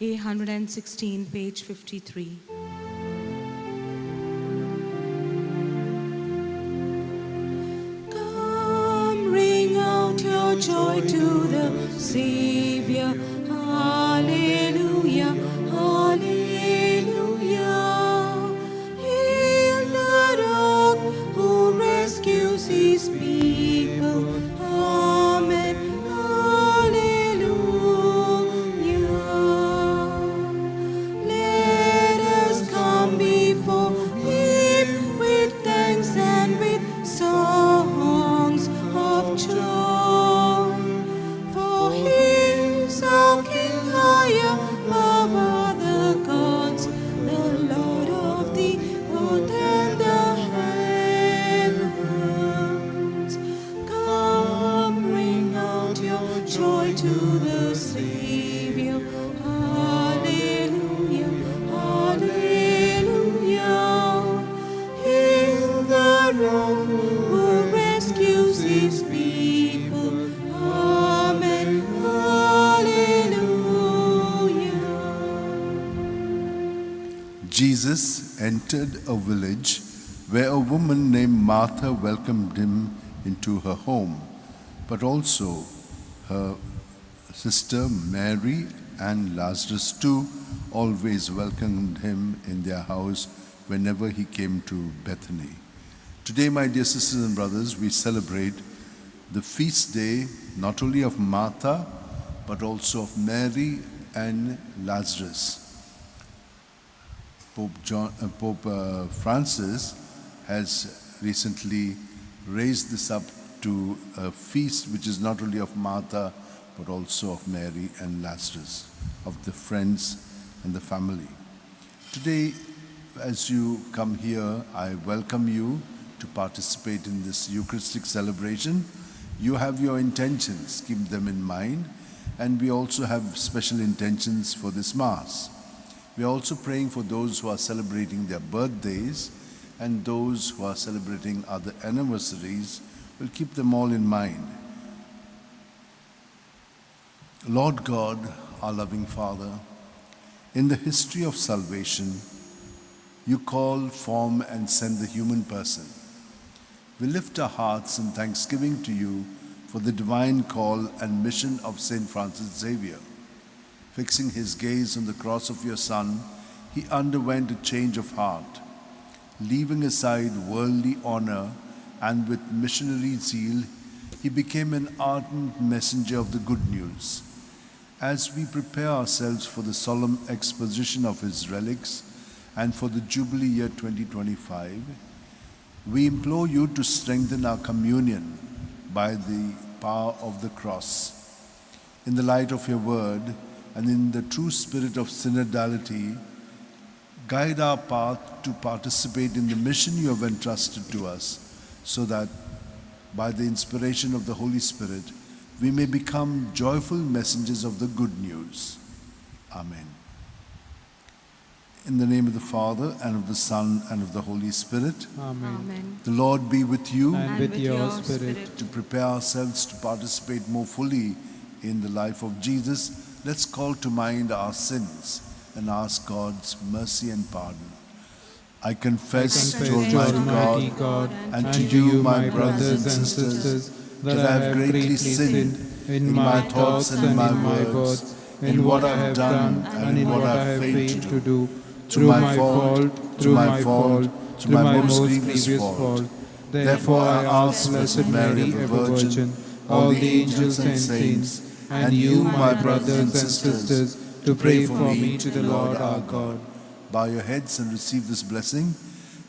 A116, page 53. Come, ring out your joy to the Savior. Hallelujah, hallelujah. Hail the rock who rescues his people. Amen, hallelujah. Let us come before him with thanks and with songs of joy. For he is our King high above other gods, the Lord of the earth and the heavens. Come, ring out your joy to the Savior. Hallelujah, hallelujah. Hail the rock who rescues his people. Amen, hallelujah. Jesus entered a village where a woman named Martha welcomed him into her home, but also her sister Mary and Lazarus too always welcomed him in their house whenever he came to Bethany. Today, my dear sisters and brothers, we celebrate the feast day not only of Martha but also of Mary and Lazarus. Pope Francis has recently raised this up to a feast which is not only of Martha but also of Mary and Lazarus, of the friends and the family. Today, as you come here, I welcome you to participate in this Eucharistic celebration. You have your intentions, keep them in mind, and we also have special intentions for this Mass. We are also praying for those who are celebrating their birthdays and those who are celebrating other anniversaries. We'll keep them all in mind. Lord God, our loving Father, in the history of salvation, you call, form, and send the human person. We lift our hearts in thanksgiving to you for the divine call and mission of St. Francis Xavier. Fixing his gaze on the cross of your Son, he underwent a change of heart. Leaving aside worldly honor and with missionary zeal, he became an ardent messenger of the good news. As we prepare ourselves for the solemn exposition of his relics and for the Jubilee year 2025, we implore you to strengthen our communion by the power of the cross. In the light of your word and in the true spirit of synodality, guide our path to participate in the mission you have entrusted to us, so that by the inspiration of the Holy Spirit, we may become joyful messengers of the good news. Amen. In the name of the Father, and of the Son, and of the Holy Spirit. Amen. Amen. The Lord be with you. And with your spirit. To prepare ourselves to participate more fully in the life of Jesus, let's call to mind our sins and ask God's mercy and pardon. I confess to Almighty God and to you, my brothers and sisters, that I have greatly sinned in my thoughts and in my words, in what I have done and in what I have failed to do, through my fault, through my most grievous fault. Therefore I ask Blessed Mary, ever Virgin, all the angels and saints, and you, my brothers and sisters, to pray for me to the Lord our God. Bow your heads and receive this blessing.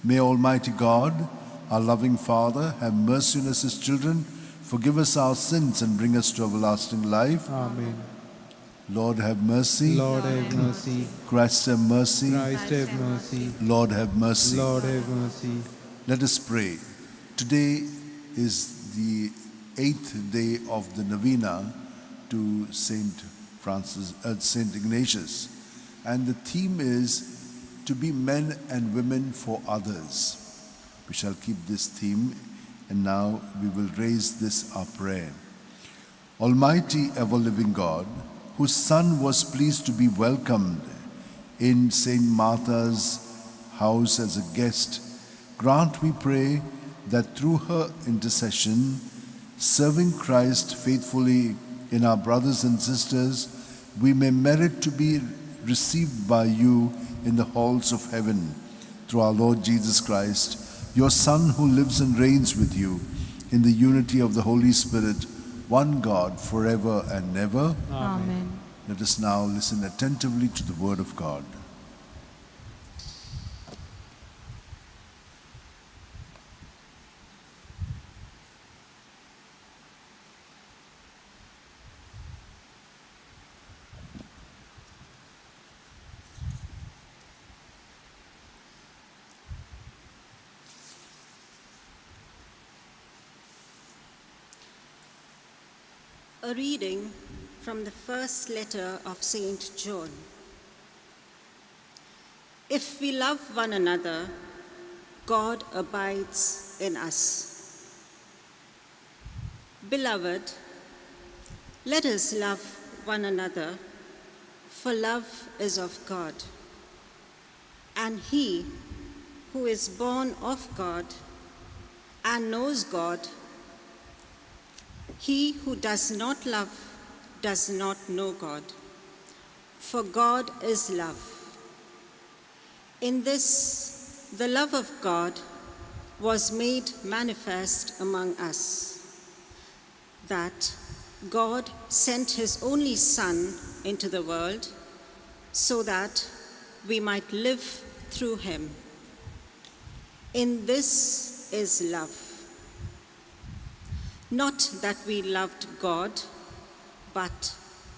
May Almighty God, our loving Father, have mercy on us, his children, forgive us our sins, and bring us to everlasting life. Amen. Lord, have mercy. Lord, have mercy. Christ, have mercy. Christ, have mercy. Lord, have mercy. Lord, have mercy. Let us pray. Today is the 8th day of the Novena to Saint Ignatius, and the theme is to be men and women for others. We shall keep this theme, and now we will raise this our prayer. Almighty ever-living God, whose son was pleased to be welcomed in St. Martha's house as a guest, grant, we pray, that through her intercession, serving Christ faithfully in our brothers and sisters, we may merit to be received by you in the halls of heaven, through our Lord Jesus Christ, your Son, who lives and reigns with you in the unity of the Holy Spirit, one God, forever and ever. Amen. Let us now listen attentively to the word of God. A reading from the first letter of St. John. If we love one another, God abides in us. Beloved, let us love one another, for love is of God. And he who is born of God and knows God, he who does not love does not know God, for God is love. In this, the love of God was made manifest among us, that God sent his only Son into the world so that we might live through him. In this is love. Not that we loved God, but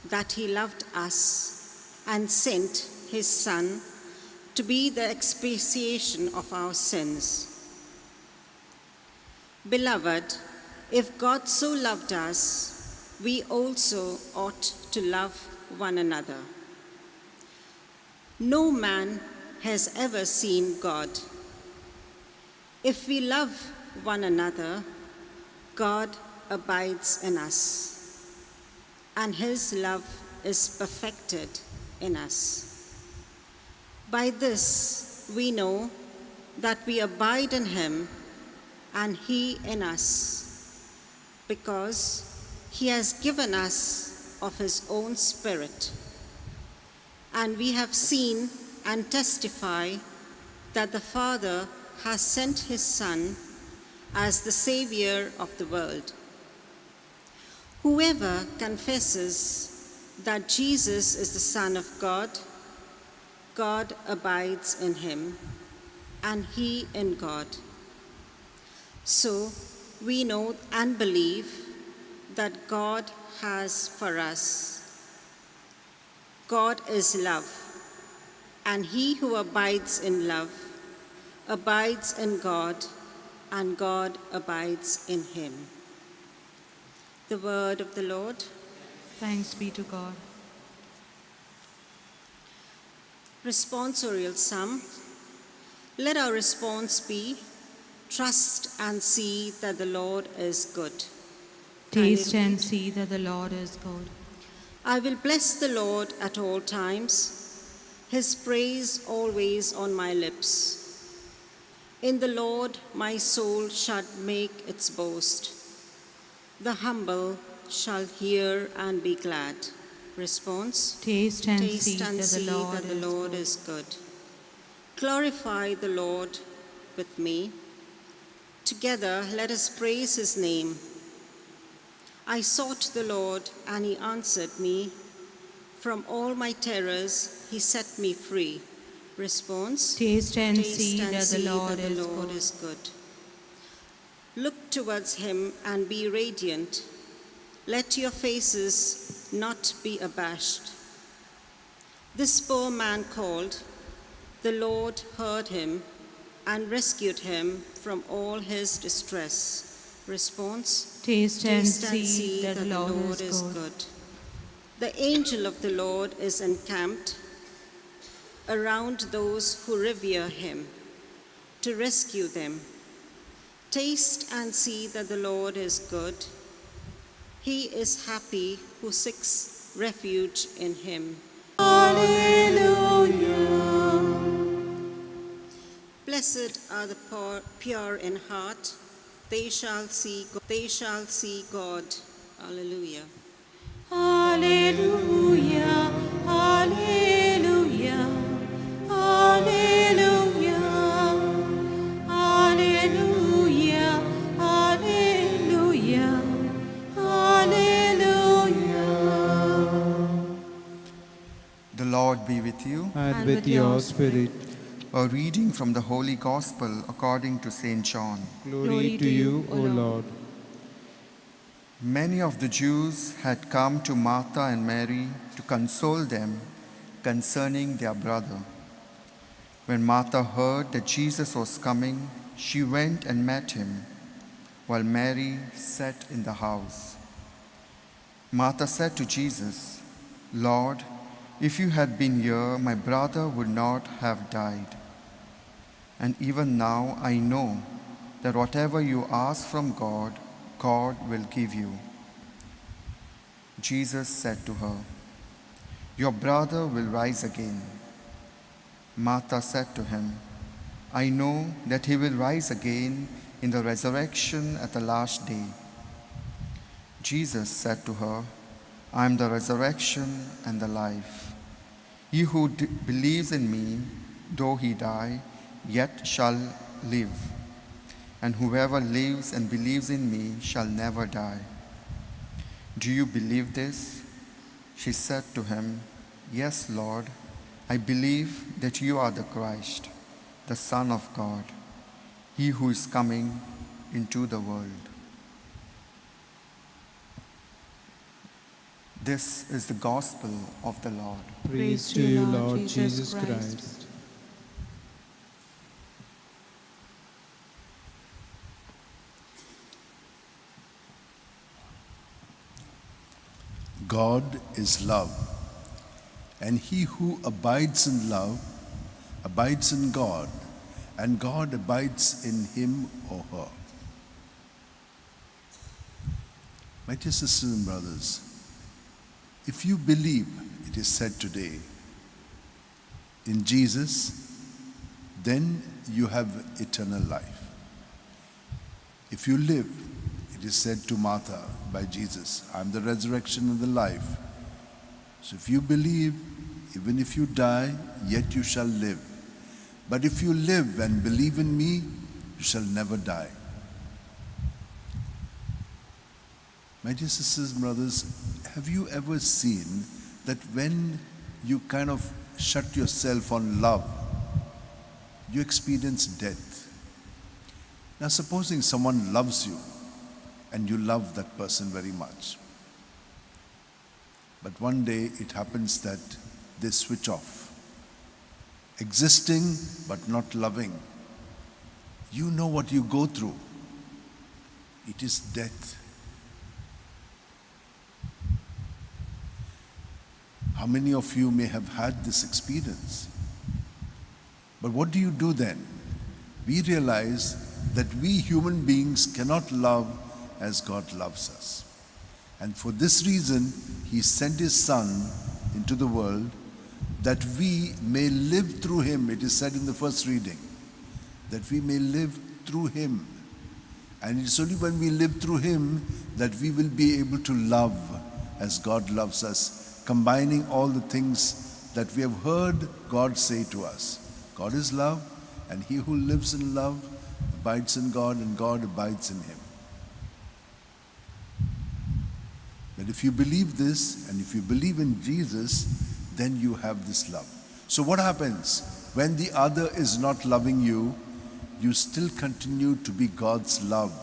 that he loved us and sent his Son to be the expiation of our sins. Beloved, if God so loved us, we also ought to love one another. No man has ever seen God. If we love one another, God abides in us, and his love is perfected in us. By this we know that we abide in him and he in us, because he has given us of his own Spirit. And we have seen and testify that the Father has sent his Son as the Savior of the world. Whoever confesses that Jesus is the Son of God, God abides in him, and he in God. So we know and believe that God has for us. God is love, and he who abides in love abides in God, and God abides in him. The word of the Lord. Thanks be to God. Responsorial Psalm. Let our response be, trust and see that the Lord is good. Taste and see that the Lord is good. I will bless the Lord at all times, his praise always on my lips. In the Lord my soul shall make its boast. The humble shall hear and be glad. Response. Taste and Taste see and that see the Lord that the is Lord good. is good. Glorify the Lord with me. Together let us praise his name. I sought the Lord, and he answered me. From all my terrors he set me free. Response. Taste and Taste see and that see the Lord that the is Lord good. is good. Look towards him and be radiant. Let your faces not be abashed. This poor man called, the Lord heard him and rescued him from all his distress. Response. Taste and Taste and see that the Lord is good. good. The angel of the Lord is encamped around those who revere him, to rescue them. Taste and see that the Lord is good. He is happy who seeks refuge in him. Hallelujah. Blessed are the pure in heart, they shall see God. Alleluia. Hallelujah. Hallelujah. Hallelujah. Hallelujah. Hallelujah. Hallelujah. The Lord be with you. And with your spirit. A reading from the Holy Gospel according to St. John. Glory to you, O Lord. Many of the Jews had come to Martha and Mary to console them concerning their brother. When Martha heard that Jesus was coming, she went and met him, while Mary sat in the house. Martha said to Jesus, "Lord, if you had been here, my brother would not have died. And even now I know that whatever you ask from God, God will give you." Jesus said to her, "Your brother will rise again." Martha said to him, "I know that he will rise again in the resurrection at the last day." Jesus said to her, "I am the resurrection and the life. He who believes in me, though he die, yet shall live. And whoever lives and believes in me shall never die. Do you believe this?" She said to him, "Yes, Lord, I believe that you are the Christ, the Son of God, he who is coming into the world." This is the gospel of the Lord. Praise to you, Lord Jesus Christ. God is love, and he who abides in love abides in God, and God abides in him or her. My dear sisters and brothers, if you believe, it is said today, in Jesus, then you have eternal life. If you live, it is said to Martha by Jesus, "I am the resurrection and the life." So if you believe, even if you die, yet you shall live. But if you live and believe in me, you shall never die. My dear sisters and brothers, have you ever seen that when you kind of shut yourself on love, you experience death? Now supposing someone loves you and you love that person very much, but one day it happens that they switch off, existing but not loving. You know what you go through. It is death. How many of you may have had this experience? But what do you do then? We realize that we human beings cannot love as God loves us. And for this reason, he sent his Son into the world that we may live through him. It is said in the first reading, that we may live through him. And it's only when we live through him that we will be able to love as God loves us, combining all the things that we have heard God say to us. God is love, and he who lives in love abides in God, and God abides in him. But if you believe this, and if you believe in Jesus, then you have this love. So what happens? When the other is not loving you, you still continue to be God's love.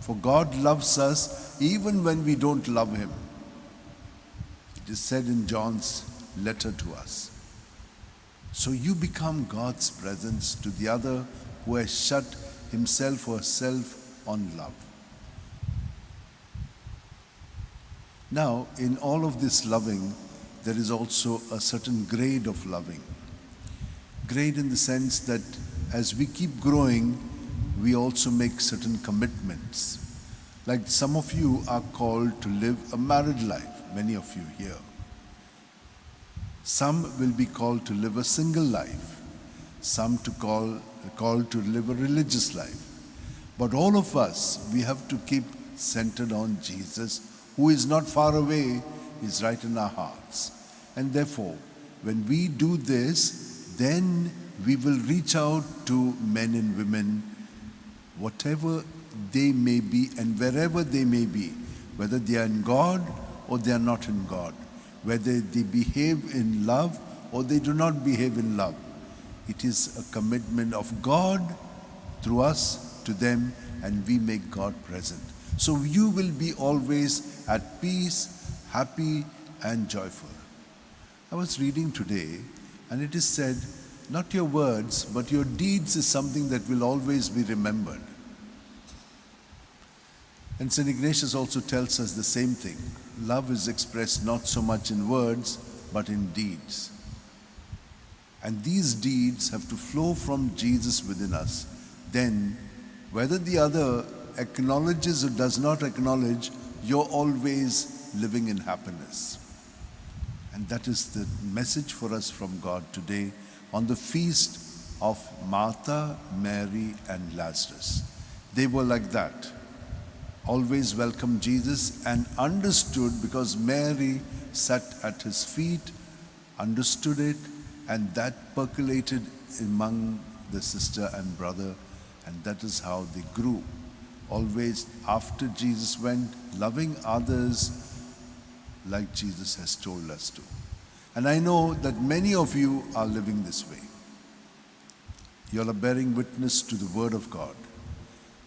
For God loves us even when we don't love him. It is said in John's letter to us. So you become God's presence to the other who has shut himself or herself on love. Now, in all of this loving, there is also a certain grade of loving. Grade in the sense that as we keep growing, we also make certain commitments. Like some of you are called to live a married life, many of you here. Some will be called to live a single life, some called to live a religious life. But all of us, we have to keep centered on Jesus, who is not far away, is right in our hearts. And therefore, when we do this, then we will reach out to men and women, whatever they may be and wherever they may be, whether they are in God or they are not in God, whether they behave in love or they do not behave in love. It is a commitment of God through us to them, and we make God present. So you will be always at peace, happy and joyful. I was reading today, and it is said, not your words, but your deeds is something that will always be remembered. And St. Ignatius also tells us the same thing. Love is expressed not so much in words, but in deeds. And these deeds have to flow from Jesus within us. Then, whether the other acknowledges or does not acknowledge, you're always living in happiness. And that is the message for us from God today on the feast of Martha, Mary, and Lazarus. They were like that. Always welcomed Jesus and understood, because Mary sat at his feet, understood it, and that percolated among the sister and brother, and that is how they grew. Always after Jesus went, loving others like Jesus has told us to. And I know that many of you are living this way. You are bearing witness to the Word of God.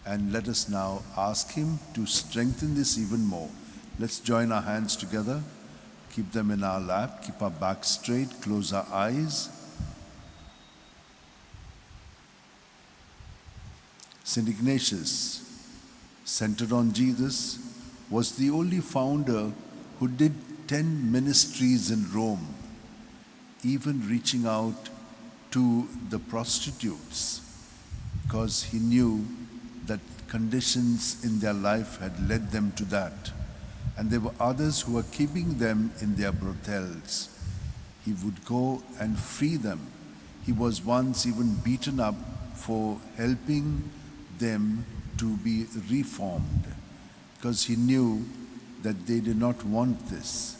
And let us now ask Him to strengthen this even more. Let's join our hands together, keep them in our lap, keep our back straight, close our eyes. St. Ignatius, centered on Jesus, was the only founder who did 10 ministries in Rome, even reaching out to the prostitutes, because he knew that conditions in their life had led them to that. And there were others who were keeping them in their brothels. He would go and free them. He was once even beaten up for helping them to be reformed, because he knew that they did not want this,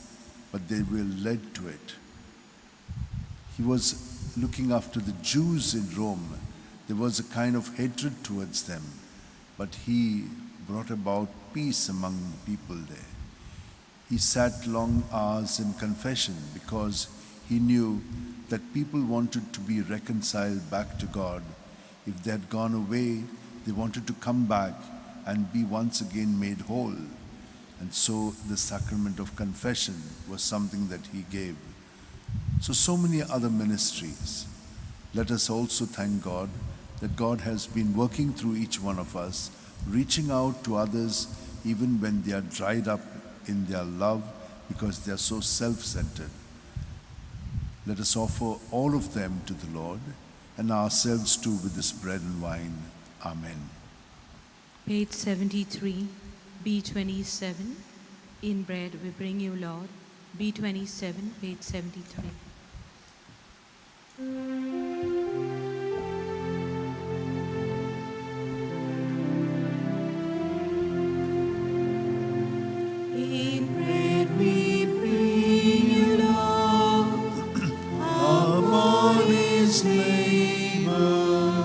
but they were led to it. He was looking after the Jews in Rome. There was a kind of hatred towards them, but he brought about peace among the people there. He sat long hours in confession because he knew that people wanted to be reconciled back to God. If they had gone away, they wanted to come back and be once again made whole. And so the sacrament of confession was something that he gave. So many other ministries. Let us also thank God that God has been working through each one of us, reaching out to others even when they are dried up in their love because they are so self-centered. Let us offer all of them to the Lord and ourselves too with this bread and wine. Amen. Page 73, B27. In bread we bring you, Lord. B27, page 73. In bread we bring you, Lord, our bodies labor.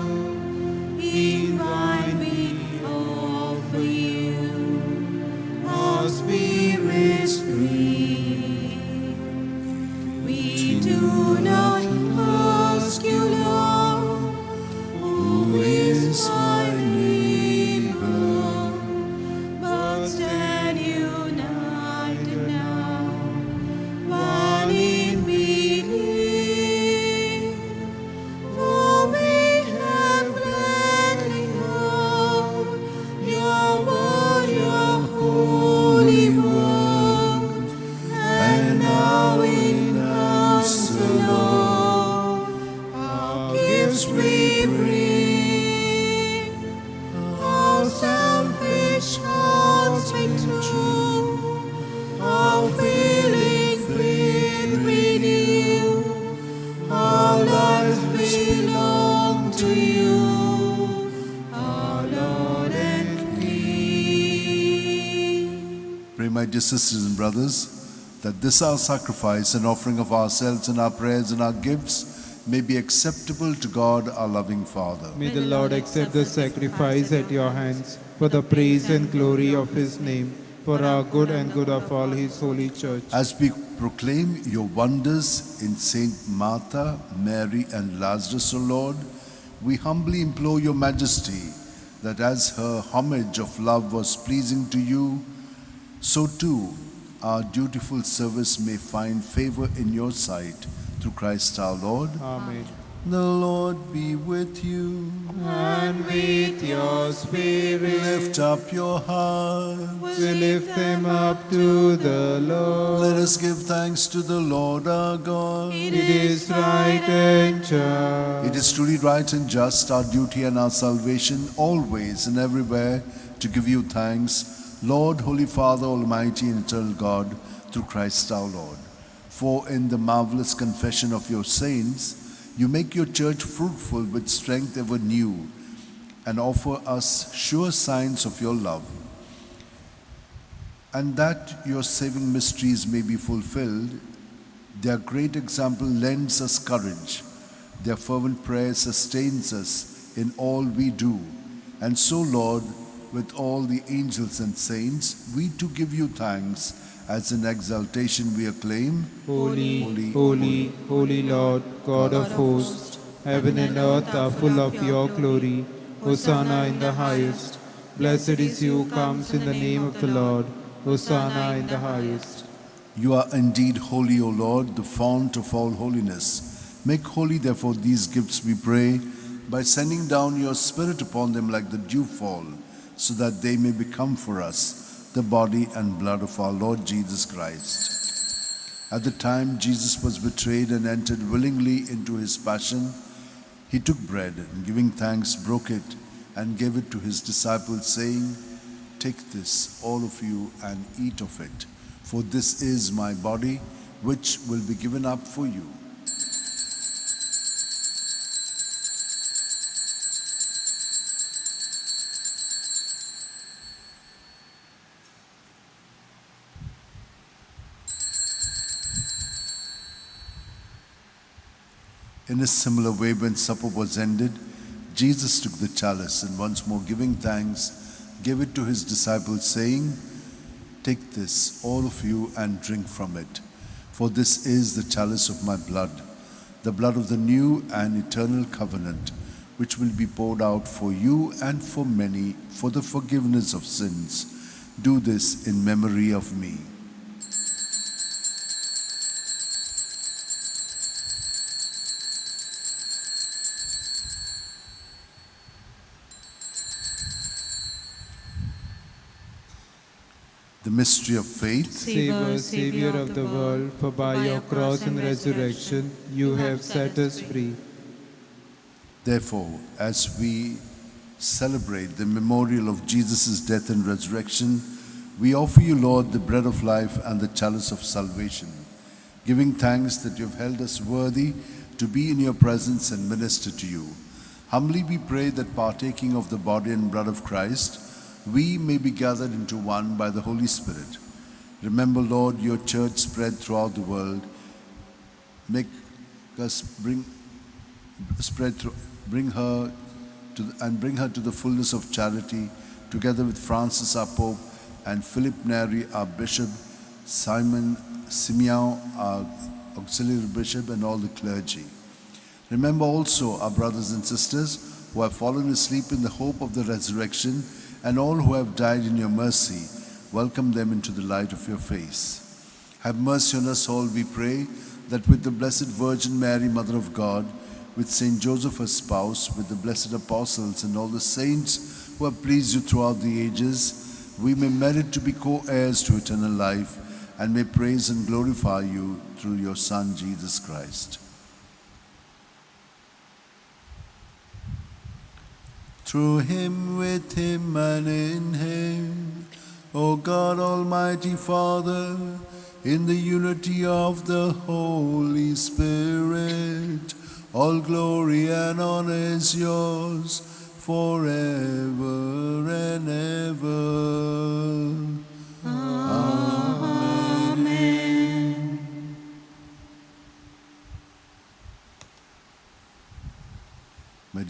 In wine we offer you our spirits free. We do not ask you, Lord, who is my neighbor, but stand united now, one in belief. For we have gladly heard your word, your holy word, and now in answer, Lord, our gifts we bring. Our selfish hearts make true, our feeling faith renew. my dear sisters and brothers, that this our sacrifice and offering of ourselves and our prayers and our gifts may be acceptable to God, our loving Father. May the Lord accept the sacrifice at your hands for the praise and glory of his name, for our good and good of all his holy church. As we proclaim your wonders in Saint Martha, Mary, and Lazarus, O Lord, we humbly implore your majesty that as her homage of love was pleasing to you, so too our dutiful service may find favor in your sight, through Christ our Lord. Amen. The Lord be with you. And with your spirit, Lift up your hearts. we lift them up to the Lord. Let us give thanks to the Lord our God. It is right and just. It is truly right and just, our duty and our salvation, always and everywhere, to give you thanks, Lord, Holy Father, Almighty and eternal God, through Christ our Lord. For in the marvelous confession of your saints, you make your church fruitful with strength ever new, and offer us sure signs of your love. And that your saving mysteries may be fulfilled, their great example lends us courage. Their fervent prayer sustains us in all we do. And so, Lord, with all the angels and saints, we too give you thanks, as in exaltation we acclaim, Holy, Holy, holy, holy Lord, God of hosts, heaven and earth are full of your glory. Hosanna in the highest. Blessed is he who comes in the name of the Lord. Hosanna in the highest. You are indeed holy, O Lord, the fount of all holiness. Make holy, therefore, these gifts, we pray, by sending down your Spirit upon them like the dewfall, so that they may become for us the body and blood of our Lord Jesus Christ. At the time Jesus was betrayed and entered willingly into his passion, he took bread and, giving thanks, broke it and gave it to his disciples, saying, "Take this, all of you, and eat of it, for this is my body, which will be given up for you." In a similar way, when supper was ended, Jesus took the chalice and, once more giving thanks, gave it to his disciples, saying, "Take this, all of you, and drink from it. For this is the chalice of my blood, the blood of the new and eternal covenant, which will be poured out for you and for many for the forgiveness of sins. Do this in memory of me." The mystery of faith. Save us, Savior of the world, for by your cross and resurrection you have set us free. Therefore, as we celebrate the memorial of Jesus' death and resurrection, we offer you, Lord, the bread of life and the chalice of salvation, giving thanks that you have held us worthy to be in your presence and minister to you. Humbly we pray that, partaking of the body and blood of Christ, we may be gathered into one by the Holy Spirit. Remember, Lord, your church spread throughout the world. Bring her to the fullness of charity, together with Francis our Pope, and Philip Neri our Bishop, Simeon our Auxiliary Bishop, and all the clergy. Remember also our brothers and sisters who have fallen asleep in the hope of the resurrection, and all who have died in your mercy. Welcome them into the light of your face. Have mercy on us all, we pray, that with the Blessed Virgin Mary, Mother of God, with Saint Joseph her spouse, with the blessed apostles and all the saints who have pleased you throughout the ages, we may merit to be co-heirs to eternal life, and may praise and glorify you through your Son, Jesus Christ. Through him, with him, and in him, O God, Almighty Father, in the unity of the Holy Spirit, all glory and honor is yours forever and ever. Amen.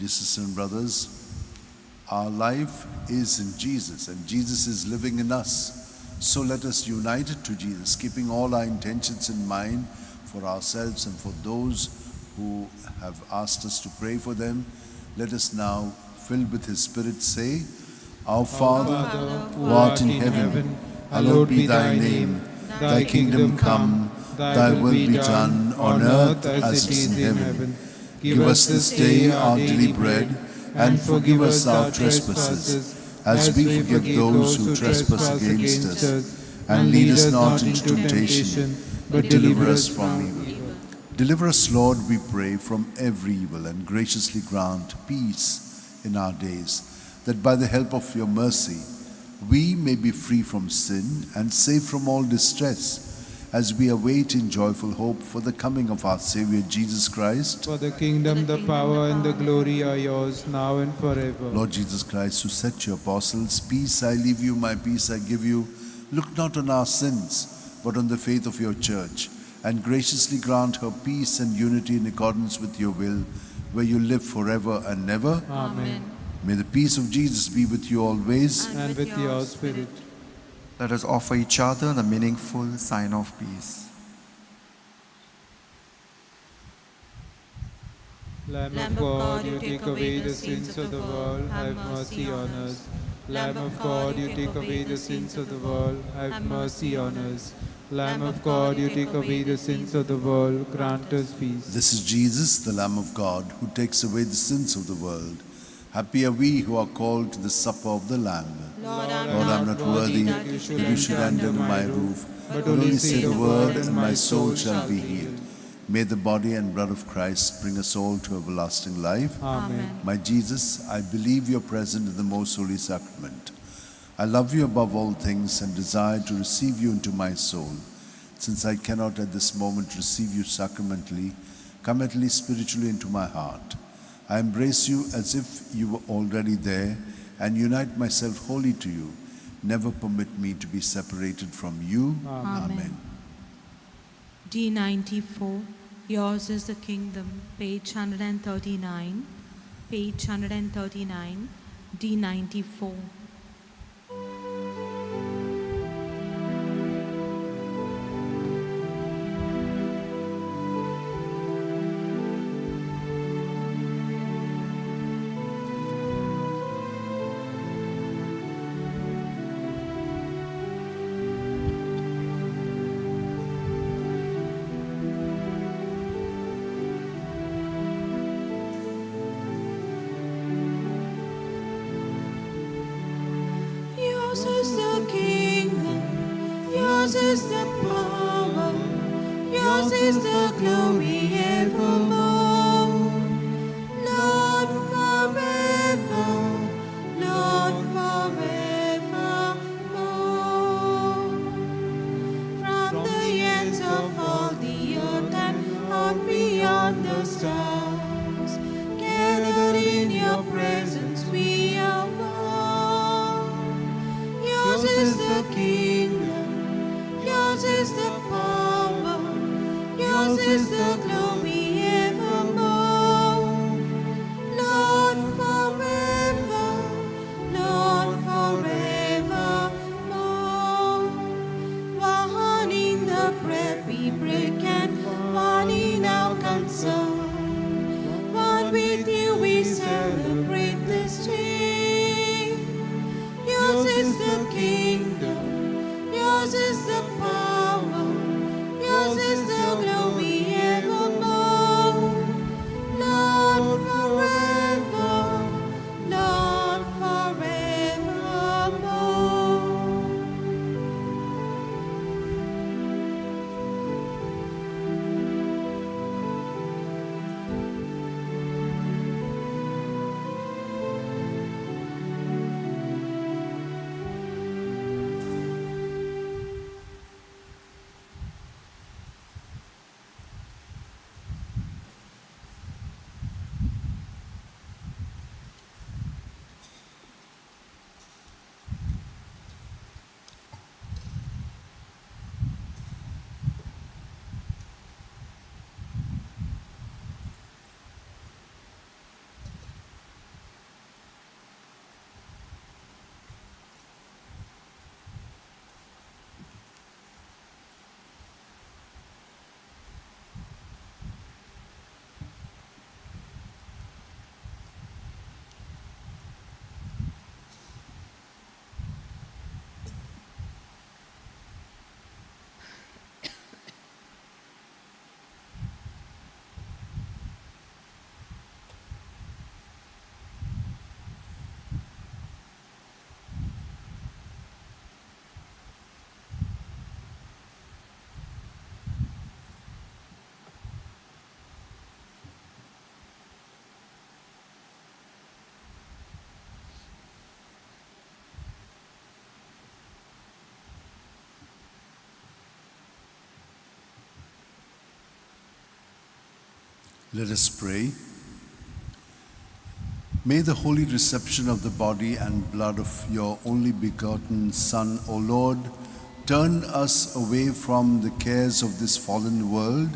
Dear sisters and brothers, our life is in Jesus and Jesus is living in us. So let us unite it to Jesus, keeping all our intentions in mind for ourselves and for those who have asked us to pray for them. Let us now, filled with His Spirit, say, Our Father, who art in heaven, hallowed be thy name. Thy kingdom come, thy will be done on earth as it is in heaven. Give us this day our daily bread, and forgive us our trespasses, as we forgive those who trespass against us. And lead us not into temptation, but deliver us from evil. Deliver us, Lord, we pray, from every evil, and graciously grant peace in our days, that by the help of your mercy we may be free from sin and safe from all distress, as we await in joyful hope for the coming of our Savior Jesus Christ. For the kingdom, the power, and the glory are yours, now and forever. Lord Jesus Christ, who said to your apostles, Peace I leave you, my peace I give you, look not on our sins, but on the faith of your church, and graciously grant her peace and unity in accordance with your will, where you live forever and ever. Amen. May the peace of Jesus be with you always. And with your spirit. Let us offer each other the meaningful sign of peace. Lamb of God, you take away the sins of the world, have mercy on us. Lamb of God, you take away the sins of the world, have mercy on us. Lamb of God, you take away the sins of the world, grant us peace. This is Jesus, the Lamb of God, who takes away the sins of the world. Happy are we who are called to the supper of the Lamb. Lord, I'm not worthy that you should enter my roof, but only say the word, and my soul shall be healed. May the body and blood of Christ bring us all to everlasting life. Amen. My Jesus, I believe you're present in the most holy sacrament. I love you above all things and desire to receive you into my soul. Since I cannot at this moment receive you sacramentally, come at least spiritually into my heart. I embrace you as if you were already there and unite myself wholly to you. Never permit me to be separated from you. Amen. D94, yours is the kingdom, page 139, page 139, D94. Yours is the kingdom, yours is the power, yours is the glory evermore. Lord, forever, Lord, forevermore. From the ends of all the earth and on beyond the stars, gathered in your presence we are one. Yours is the kingdom, yours is the power, yours is the glory evermore. Let us pray. May the holy reception of the body and blood of your only begotten Son, O Lord, turn us away from the cares of this fallen world,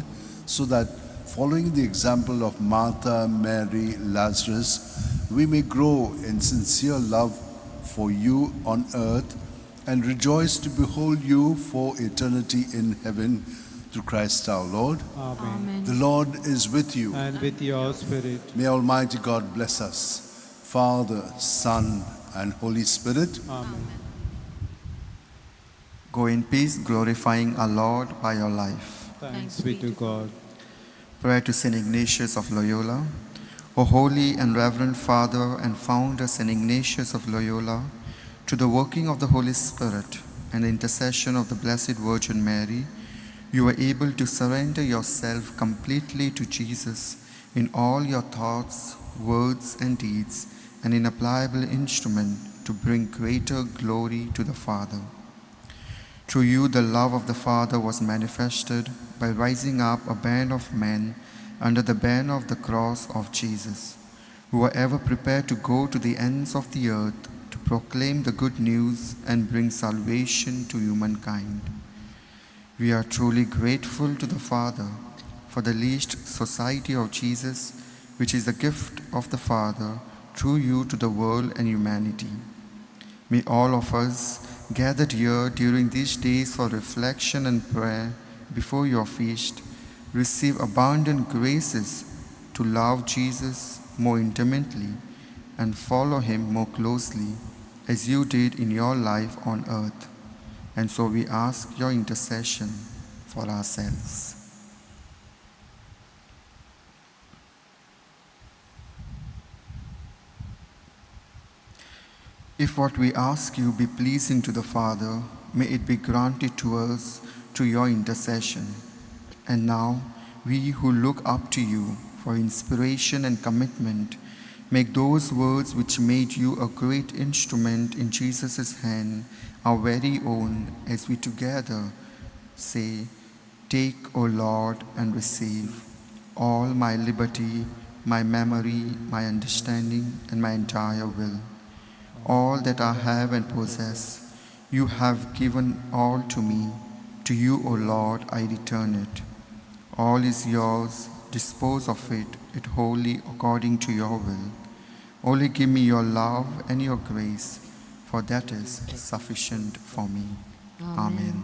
so that, following the example of Martha, Mary, Lazarus, we may grow in sincere love for you on earth and rejoice to behold you for eternity in heaven, through Christ our Lord. Amen. The Lord is with you. And with your spirit. May Almighty God bless us, Father, Son, and Holy Spirit. Amen. Go in peace, glorifying our Lord by your life. Thanks be to God. Prayer to St. Ignatius of Loyola. O holy and reverend Father and founder St. Ignatius of Loyola, to the working of the Holy Spirit and the intercession of the Blessed Virgin Mary, you were able to surrender yourself completely to Jesus in all your thoughts, words, and deeds, and in a pliable instrument to bring greater glory to the Father. Through you, the love of the Father was manifested by rising up a band of men under the banner of the cross of Jesus, who were ever prepared to go to the ends of the earth to proclaim the good news and bring salvation to humankind. We are truly grateful to the Father for the least society of Jesus, which is the gift of the Father through you to the world and humanity. May all of us gathered here during these days for reflection and prayer before your feast receive abundant graces to love Jesus more intimately and follow him more closely as you did in your life on earth. And so we ask your intercession for ourselves. If what we ask you be pleasing to the Father, may it be granted to us through your intercession. And now, we who look up to you for inspiration and commitment, make those words which made you a great instrument in Jesus' hand our very own, as we together say, "Take, O Lord, and receive all my liberty, my memory, my understanding, and my entire will. All that I have and possess, you have given all to me. To you, O Lord, I return it. All is yours, dispose of it wholly according to your will. Only give me your love and your grace, for that is sufficient for me." Amen.